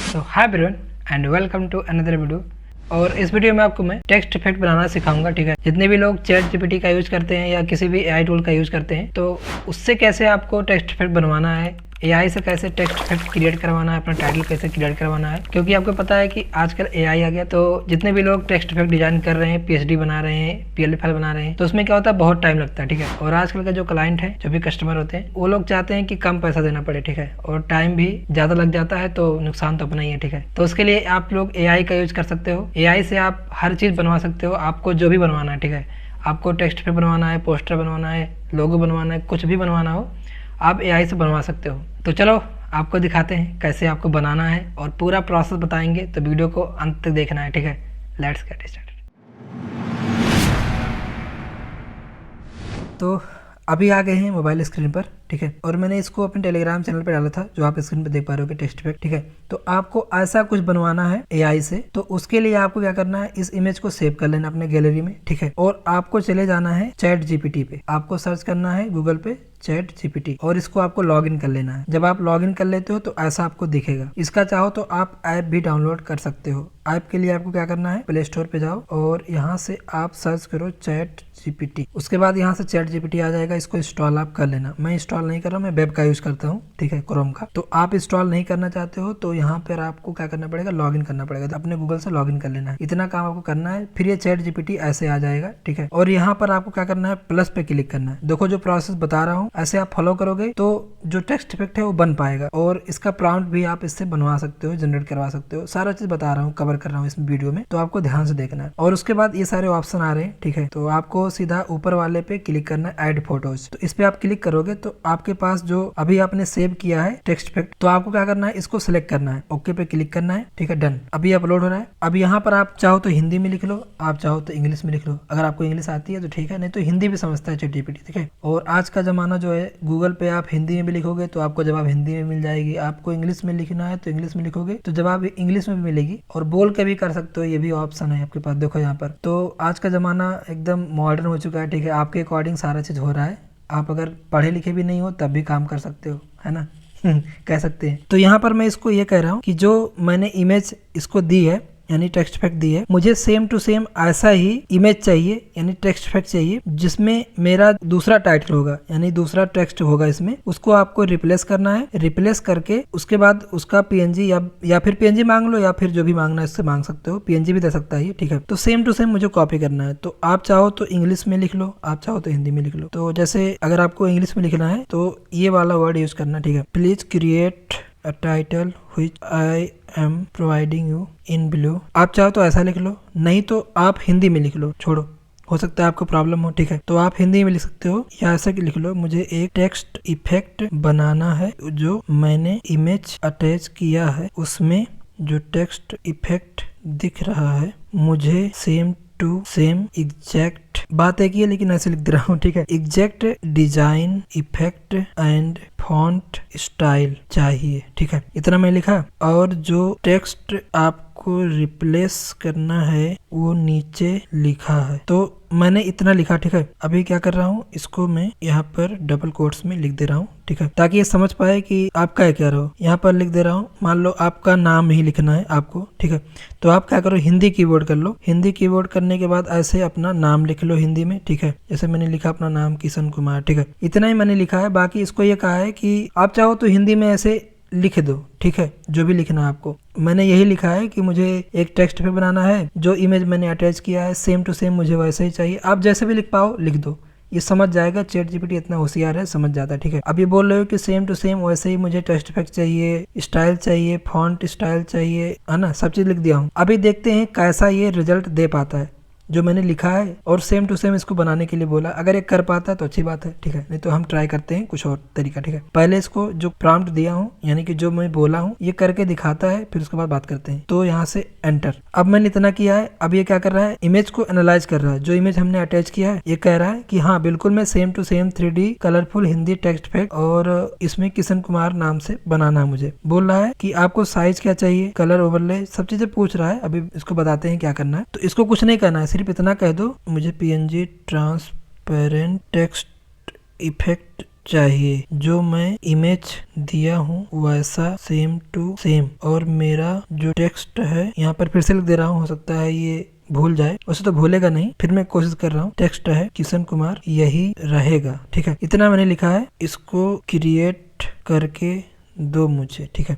तो hi everyone and welcome to another video. और इस वीडियो में आपको मैं टेक्स्ट इफेक्ट बनाना सिखाऊंगा। ठीक है, जितने भी लोग चैट जीपीटी का यूज करते हैं या किसी भी एआई टूल का यूज करते हैं, तो उससे कैसे आपको टेक्स्ट इफेक्ट बनवाना है, एआई से कैसे टेक्स्ट इफेक्ट क्रिएट करवाना है, अपना टाइटल कैसे क्रिएट करवाना है। क्योंकि आपको पता है कि आजकल एआई आ गया, तो जितने भी लोग टेक्स्ट इफेक्ट डिजाइन कर रहे हैं, पीएचडी बना रहे हैं, पीएलएफ फाइल बना रहे हैं, तो उसमें क्या होता है, बहुत टाइम लगता है। ठीक है, और आजकल का जो क्लाइंट है, जो भी कस्टमर होते हैं, वो लोग चाहते हैं कि कम पैसा देना पड़े। ठीक है, और टाइम भी ज्यादा लग जाता है, तो नुकसान तो अपना ही है। ठीक है, तो उसके लिए आप लोग एआई का यूज कर सकते हो। एआई से आप हर चीज बनवा सकते हो, आपको जो भी बनवाना है। ठीक है, आपको टेक्स्ट इफेक्ट बनवाना है, पोस्टर बनवाना है, लोगो बनवाना है, कुछ भी बनवाना हो आप एआई से बनवा सकते हो। तो चलो आपको दिखाते हैं कैसे आपको बनाना है और पूरा प्रोसेस बताएंगे, तो वीडियो को अंत तक देखना है। ठीक है, लेट्स गेट स्टार्टेड। तो अभी आ गए हैं मोबाइल स्क्रीन पर। ठीक है, और मैंने इसको अपने टेलीग्राम चैनल पर डाला था, जो आप स्क्रीन पर देख पा रहे हो, टेक्स्ट इफेक्ट। ठीक है, तो आपको ऐसा कुछ बनवाना है एआई से, तो उसके लिए आपको क्या करना है, इस इमेज को सेव कर लेना अपने गैलरी में। ठीक है, और आपको चले जाना है चैट जीपीटी पे, आपको सर्च करना है गूगल पे चैट जीपीटी, और इसको आपको लॉगिन कर लेना है। जब आप लॉगिन कर लेते हो तो ऐसा आपको दिखेगा। इसका चाहो तो आप ऐप भी डाउनलोड कर सकते हो। ऐप के लिए आपको क्या करना है, प्ले स्टोर पे जाओ और यहाँ से आप सर्च करो चैट जीपीटी। उसके बाद यहाँ से चैट जीपीटी आ जाएगा, इसको इंस्टॉल आप कर लेना। मैं इंस्टॉल नहीं कर रहा हूँ, मैं वेब का यूज करता हूँ। ठीक है, क्रोम का। तो आप इंस्टॉल नहीं करना चाहते हो तो यहाँ पर आपको क्या करना पड़ेगा, लॉगिन करना पड़ेगा। तो अपने गूगल से लॉगिन कर लेना है, इतना काम आपको करना है। फिर ये चैट जीपीटी ऐसे आ जाएगा। ठीक है, और यहाँ पर आपको क्या करना है, प्लस पे क्लिक करना है। देखो जो प्रोसेस बता रहा हूँ, ऐसे आप फॉलो करोगे तो जो टेक्स्ट इफेक्ट है वो बन पाएगा, और इसका प्रॉम्प्ट भी आप इससे बनवा सकते हो, जनरेट करवा सकते हो। सारा चीज बता रहा हूँ, कवर कर रहा हूँ इस वीडियो में, तो आपको ध्यान से देखना है। और उसके बाद ये सारे ऑप्शन आ रहे हैं। ठीक है, तो आपको सीधा ऊपर वाले पे क्लिक करना है, ऐड फोटोज। तो इस पे आप क्लिक करोगे तो आपके पास जो अभी आपने सेव किया है टेक्स्ट इफेक्ट, तो आपको क्या करना है, इसको सिलेक्ट करना है, ओके पे क्लिक करना है। ठीक है, डन। अभी अपलोड हो रहा है। अब यहाँ पर आप चाहो तो हिंदी में लिख लो, आप चाहो तो इंग्लिश में लिख लो। अगर आपको इंग्लिश आती है तो ठीक है, नहीं तो हिंदी भी समझता है चैट जीपीटी। ठीक है, और आज का जमाना जो है, गूगल पे आप हिंदी में भी लिखोगे तो आपको जवाब हिंदी में मिल जाएगी। आपको इंग्लिश में लिखना है तो इंग्लिश में लिखोगे तो जवाब इंग्लिश में भी मिलेगी, और बोल के भी कर सकते हो, ये भी ऑप्शन है आपके पास। देखो यहाँ पर, तो आज का जमाना एकदम मॉडर्न हो चुका है। ठीक है, आपके अकॉर्डिंग सारा चीज हो रहा है। आप अगर पढ़े लिखे भी नहीं हो तब भी काम कर सकते हो, है ना। कह सकते हैं। तो यहाँ पर मैं इसको ये कह रहा हूँ कि जो मैंने इमेज इसको दी है, यानी टेक्स्ट इफेक्ट दी है, मुझे सेम टू सेम ऐसा ही इमेज चाहिए, यानी टेक्स्ट इफेक्ट चाहिए, जिसमें मेरा दूसरा टाइटल होगा, यानी दूसरा टेक्स्ट होगा इसमें। उसको आपको रिप्लेस करना है। रिप्लेस करके उसके बाद उसका पीएनजी या फिर पीएनजी मांग लो, या फिर जो भी मांगना है इससे मांग सकते हो, पीएनजी भी दे सकता है ये। ठीक है, तो सेम टू सेम मुझे कॉपी करना है। तो आप चाहो तो इंग्लिश में लिख लो, आप चाहो तो हिंदी में लिख लो। तो जैसे अगर आपको इंग्लिश में लिखना है तो ये वाला वर्ड यूज करना। ठीक है, please create a title which I am providing you in below. आप चाहो तो ऐसा लिख लो, नहीं तो आप हिंदी में लिख लो। छोड़ो, हो सकता है आपको प्रॉब्लम हो। ठीक है, तो आप हिंदी में लिख सकते हो, या ऐसा लिख लो, मुझे एक टेक्स्ट इफेक्ट बनाना है, जो मैंने इमेज अटैच किया है उसमें जो टेक्स्ट इफेक्ट दिख रहा है, मुझे सेम टू सेम एग्जैक्ट, बात एक ही है लेकिन ऐसे लिख दे रहा हूँ। ठीक है, exact design effect and font style चाहिए। ठीक है, इतना मैं लिखा, और जो टेक्स्ट आपको रिप्लेस करना है वो नीचे लिखा है। तो मैंने इतना लिखा। ठीक है, अभी क्या कर रहा हूँ, इसको मैं यहाँ पर डबल कोट्स में लिख दे रहा हूँ। ठीक है, ताकि ये समझ पाए कि आप क्या कह रहे हो। यहाँ पर लिख दे रहा हूँ, मान लो आपका नाम ही लिखना है आपको। ठीक है, तो आप क्या करो, हिंदी कीबोर्ड कर लो। हिंदी कीबोर्ड करने के बाद ऐसे अपना नाम लिख लो हिंदी में। ठीक है, जैसे मैंने लिखा अपना नाम किशन कुमार। ठीक है, इतना ही मैंने लिखा है। बाकी इसको ये कहा है कि आप चाहो तो हिंदी में ऐसे लिख दो। ठीक है, जो भी लिखना है आपको। मैंने यही लिखा है कि मुझे एक टेक्स्ट पे बनाना है, जो इमेज मैंने अटैच किया है सेम टू सेम मुझे वैसे ही चाहिए। आप जैसे भी लिख पाओ लिख दो, ये समझ जाएगा। चैट जीपीटी इतना होशियार है, समझ जाता है। ठीक है, अब ये बोल रहे हो कि सेम टू सेम वैसे ही मुझे टेक्स्ट इफेक्ट चाहिए, स्टाइल चाहिए, फॉन्ट स्टाइल चाहिए, है ना, सब चीज लिख दिया हूँ। अभी देखते हैं कैसा ये रिजल्ट दे पाता है जो मैंने लिखा है, और सेम टू सेम इसको बनाने के लिए बोला। अगर ये कर पाता है तो अच्छी बात है। ठीक है, नहीं तो हम ट्राई करते हैं कुछ और तरीका। ठीक है, पहले इसको जो प्रॉम्प्ट दिया हूँ, यानी कि जो मैं बोला हूँ, ये करके दिखाता है, फिर उसके बाद बात करते हैं। तो यहाँ से एंटर। अब मैंने इतना किया है। अब ये क्या कर रहा है, इमेज को एनालाइज कर रहा है। जो इमेज हमने अटैच किया है, ये कह रहा है कि हाँ बिल्कुल मैं same to same 3D colourful Hindi text effect, और इसमें किशन कुमार नाम से बनाना है मुझे। बोल रहा है कि आपको साइज क्या चाहिए, कलर ओवरले, सब चीजें पूछ रहा है। अभी इसको बताते हैं क्या करना है। तो इसको कुछ नहीं करना है, सिर्फ इतना कह दो, मुझे पीएनजी ट्रांसपेरेंट टेक्स्ट इफेक्ट चाहिए, जो मैं इमेज दिया हूँ वैसा सेम टू सेम। और मेरा जो टेक्स्ट है, यहाँ पर फिर से लिख दे रहा हूँ, हो सकता है ये भूल जाए, वैसे तो भूलेगा नहीं, फिर मैं कोशिश कर रहा हूँ। टेक्स्ट है किशन कुमार, यही रहेगा। ठीक है, इतना मैंने लिखा है, इसको क्रिएट करके दो मुझे। ठीक है,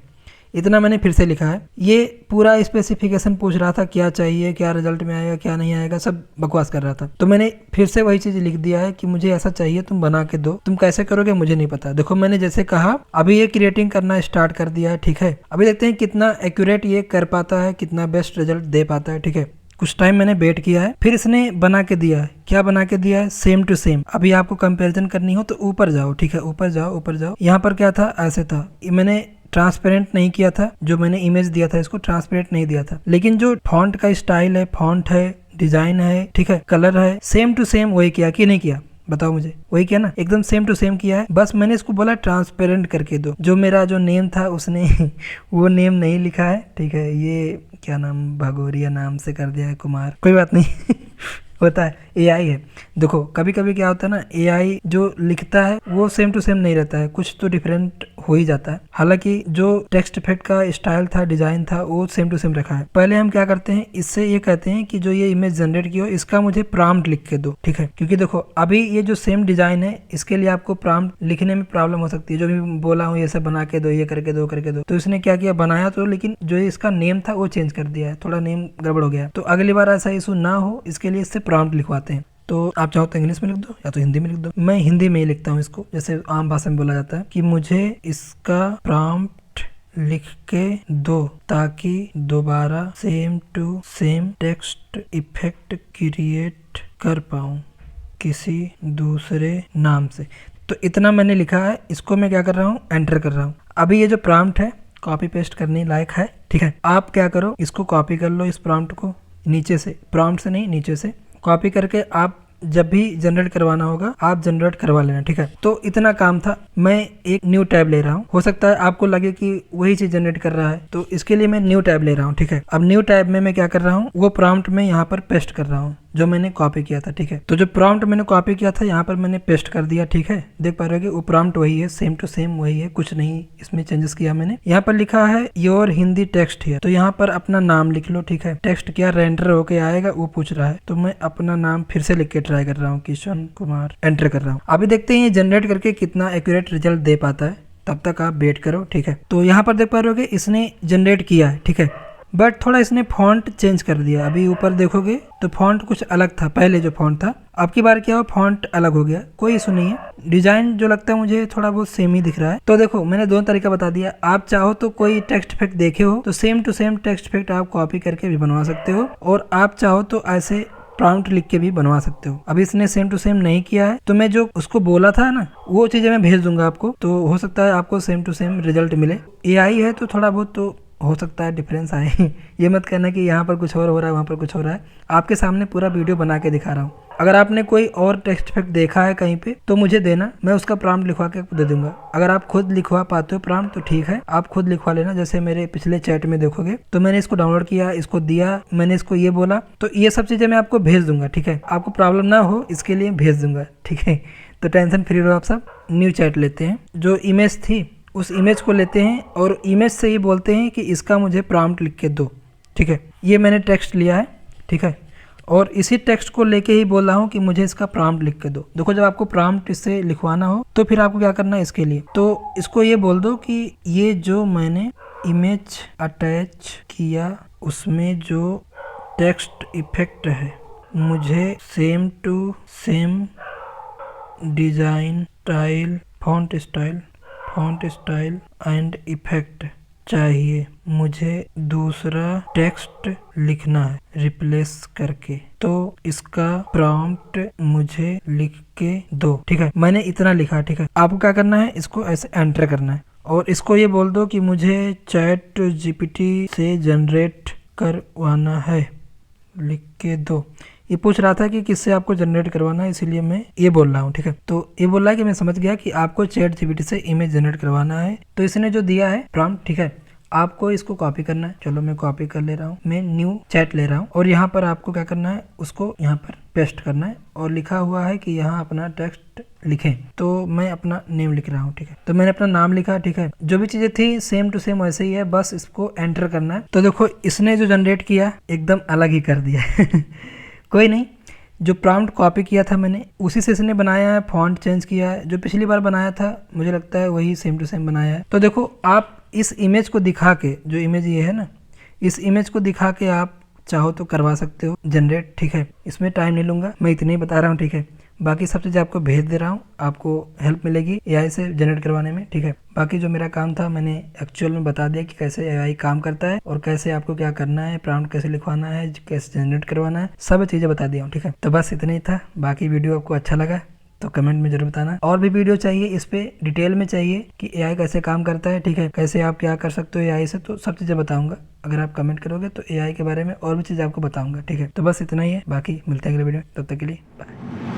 इतना मैंने फिर से लिखा है। ये पूरा स्पेसिफिकेशन पूछ रहा था, क्या चाहिए, क्या रिजल्ट में आएगा, क्या नहीं आएगा, सब बकवास कर रहा था। तो मैंने फिर से वही चीज लिख दिया है कि मुझे ऐसा चाहिए, तुम बना के दो। तुम कैसे करोगे मुझे नहीं पता। देखो मैंने जैसे कहा, अभी ये क्रिएटिंग करना स्टार्ट कर दिया है। ठीक है, अभी देखते हैं कितना एक्यूरेट ये कर पाता है, कितना बेस्ट रिजल्ट दे पाता है। ठीक है, कुछ टाइम मैंने वेट किया है, फिर इसने बना के दिया है। क्या बना के दिया है? Same to same. अभी आपको कंपैरिजन करनी हो तो ऊपर जाओ। ठीक है, ऊपर जाओ, ऊपर जाओ। यहाँ पर क्या था, ऐसे था। मैंने ट्रांसपेरेंट नहीं किया था, जो मैंने इमेज दिया था इसको ट्रांसपेरेंट नहीं दिया था, लेकिन जो फॉन्ट का स्टाइल है, फॉन्ट है, डिजाइन है, ठीक है, कलर है, सेम टू सेम वही किया कि नहीं किया? बताओ मुझे। वही किया ना, एकदम सेम टू सेम किया है। बस मैंने इसको बोला ट्रांसपेरेंट करके दो। जो मेरा जो नेम था उसने वो नेम नहीं लिखा है। ठीक है, ये क्या नाम, भगोरिया नाम से कर दिया है कुमार, कोई बात नहीं होता है, एआई है। देखो कभी कभी क्या होता है ना, एआई जो लिखता है वो सेम टू सेम नहीं रहता है, कुछ तो डिफरेंट हो ही जाता है। हालांकि जो टेक्स्ट इफेक्ट का स्टाइल था, डिजाइन था, वो सेम टू सेम रखा है। पहले हम क्या करते हैं, इससे ये कहते हैं कि जो ये इमेज जनरेट की हो इसका मुझे प्रॉम्प्ट लिख के दो। ठीक है, क्योंकि देखो अभी ये जो सेम डिजाइन है इसके लिए आपको प्रॉम्प्ट लिखने में प्रॉब्लम हो सकती है। जो भी बोला हूँ ये सब बना के दो, ये करके दो, करके दो, तो इसने क्या किया, बनाया तो, लेकिन जो इसका नेम था वो चेंज कर दिया है, थोड़ा नेम गड़बड़ हो गया। तो अगली बार ऐसा इशू ना हो इसके लिए इससे प्रॉम्प्ट लिखवाते हैं। तो आप चाहो तो इंग्लिश में लिख दो या तो हिंदी में लिख दो। मैं हिंदी में ही लिखता हूँ इसको, जैसे आम भाषा में बोला जाता है कि मुझे इसका प्रॉम्प्ट लिख के दो ताकि दोबारा same to same text effect create कर पाऊँ किसी दूसरे नाम से। तो इतना मैंने लिखा है, इसको मैं क्या कर रहा हूँ, एंटर कर रहा हूँ। अभी ये जो प्रॉम्प्ट है कॉपी पेस्ट करने लायक है। ठीक है, आप क्या करो, इसको कॉपी कर लो, इस प्रॉम्प्ट को नीचे से, प्रॉम्प्ट से नहीं नीचे से कॉपी करके आप जब भी जनरेट करवाना होगा आप जनरेट करवा लेना। ठीक है, तो इतना काम था। मैं एक न्यू टैब ले रहा हूँ, हो सकता है आपको लगे कि वही चीज जनरेट कर रहा है, तो इसके लिए मैं न्यू टैब ले रहा हूँ। ठीक है, अब न्यू टैब में मैं क्या कर रहा हूँ, वो प्रॉम्प्ट में यहाँ पर पेस्ट कर रहा हूँ जो मैंने कॉपी किया था। ठीक है, तो जो प्रॉम्प्ट मैंने कॉपी किया था यहाँ पर मैंने पेस्ट कर दिया। ठीक है, देख पा रहे हो कि वो प्रॉम्प्ट वही है, सेम टू सेम वही है, कुछ नहीं इसमें चेंजेस किया मैंने। यहाँ पर लिखा है योर हिंदी टेक्स्ट है, तो यहाँ पर अपना नाम लिख लो। ठीक है, टेक्स्ट क्या रेंडर होके आएगा वो पूछ रहा है, तो मैं अपना नाम फिर से लिख के ट्राई कर रहा हूँ, किशन कुमार, एंटर कर रहा हूँ। अभी देखते हैं ये जनरेट करके कितना एक्यूरेट रिजल्ट दे पाता है, तब तक आप वेट करो। ठीक है, तो यहाँ पर देख पा रहे हो कि इसने जनरेट किया है। ठीक है, बट थोड़ा इसने फॉन्ट चेंज कर दिया। अभी ऊपर देखोगे तो फॉन्ट कुछ अलग था, पहले जो फॉन्ट था, अब की बार क्या हो, फॉन्ट अलग हो गया, कोई इशू नहीं है। डिजाइन जो लगता है मुझे थोड़ा बहुत सेम ही दिख रहा है। तो देखो मैंने दोनों तरीका बता दिया। आप चाहो तो कोई टेक्स्ट इफेक्ट देखे हो तो same to same text effect आप कॉपी करके भी बनवा सकते हो, और आप चाहो तो ऐसे प्रॉम्प्ट लिख के भी बनवा सकते हो। अभी इसने सेम टू सेम नहीं किया है, तो मैं जो उसको बोला था ना वो चीजें मैं भेज दूंगा आपको, तो हो सकता है आपको सेम टू सेम रिजल्ट मिले। एआई है तो थोड़ा बहुत तो हो सकता है डिफरेंस आए ये मत कहना कि यहाँ पर कुछ और हो रहा है वहाँ पर कुछ हो रहा है। आपके सामने पूरा वीडियो बना के दिखा रहा हूँ। अगर आपने कोई और टेक्स्ट इफेक्ट देखा है कहीं पे तो मुझे देना, मैं उसका प्रॉम्प्ट लिखवा के दे दूंगा। अगर आप खुद लिखवा पाते हो प्रॉम्प्ट तो ठीक है, आप खुद लिखवा लेना। जैसे मेरे पिछले चैट में देखोगे तो मैंने इसको डाउनलोड किया, इसको दिया, मैंने इसको ये बोला, तो ये सब चीजें मैं आपको भेज दूंगा। ठीक है, आपको प्रॉब्लम ना हो इसके लिए भेज दूंगा। ठीक है, तो टेंशन फ्री रहो आप सब। न्यू चैट लेते हैं, जो इमेज थी उस इमेज को लेते हैं और इमेज से ही बोलते हैं कि इसका मुझे प्रॉम्प्ट लिख के दो। ठीक है, ये मैंने टेक्स्ट लिया है। ठीक है, और इसी टेक्स्ट को लेके ही बोल रहा हूँ कि मुझे इसका प्रॉम्प्ट लिख के दो। देखो जब आपको प्रॉम्प्ट इससे लिखवाना हो तो फिर आपको क्या करना है, इसके लिए तो इसको ये बोल दो कि ये जो मैंने इमेज अटैच किया उसमें जो टेक्स्ट इफेक्ट है मुझे same to same design style, font style and effect चाहिए, मुझे दूसरा टेक्स्ट लिखना है रिप्लेस करके, तो इसका प्रॉम्प्ट मुझे लिख के दो। ठीक है, मैंने इतना लिखा। ठीक है, आपको क्या करना है, इसको ऐसे एंटर करना है और इसको ये बोल दो कि मुझे चैट जीपीटी से जनरेट करवाना है, लिख के दो। ये पूछ रहा था कि किससे आपको जनरेट करवाना है, इसीलिए मैं ये बोल रहा हूँ। ठीक है, तो ये बोल रहा है कि मैं समझ गया कि आपको चैट जीपीटी से इमेज जनरेट करवाना है, तो इसने जो दिया है प्रॉम्प्ट। ठीक है, आपको इसको कॉपी करना है। चलो मैं कॉपी कर ले रहा हूँ, मैं न्यू चैट ले रहा हूँ और यहाँ पर आपको क्या करना है, उसको यहाँ पर पेस्ट करना है और लिखा हुआ है कि यहाँ अपना टेक्स्ट लिखें। तो मैं अपना नेम लिख रहा हूँ, ठीक है। तो मैंने अपना नाम लिखा, ठीक है। जो भी चीजें थी सेम टू सेम वैसे ही है, बस इसको एंटर करना है। तो देखो इसने जो जनरेट किया एकदम अलग ही कर दिया कोई नहीं, जो प्रॉम्प्ट कॉपी किया था मैंने उसी से इसने बनाया है, फॉन्ट चेंज किया है। जो पिछली बार बनाया था मुझे लगता है वही सेम टू सेम बनाया है। तो देखो आप इस इमेज को दिखा के, जो इमेज ये है ना, इस इमेज को दिखा के आप चाहो तो करवा सकते हो जनरेट, ठीक है। इसमें टाइम नहीं लूंगा, मैं इतने ही बता रहा हूँ, ठीक है। बाकी सब चीज़ें आपको भेज दे रहा हूँ, आपको हेल्प मिलेगी एआई से जनरेट करवाने में, ठीक है। बाकी जो मेरा काम था मैंने एक्चुअल में बता दिया कि कैसे एआई काम करता है और कैसे आपको क्या करना है, प्रॉम्प्ट कैसे लिखवाना है, कैसे जनरेट करवाना है, सब चीज़ें बता दिया हूँ, ठीक है। तो बस इतना ही था। बाकी वीडियो आपको अच्छा लगा तो कमेंट में जरूर बताना। और भी वीडियो चाहिए इस पे डिटेल में चाहिए कि एआई कैसे काम करता है, ठीक है, कैसे आप क्या कर सकते हो एआई से, तो सब चीज़ें बताऊंगा। अगर आप कमेंट करोगे तो एआई के बारे में और भी चीज़ें आपको बताऊंगा, ठीक है। तो बस इतना ही है, बाकी मिलते हैं अगले वीडियो में, तब तक के लिए बाय।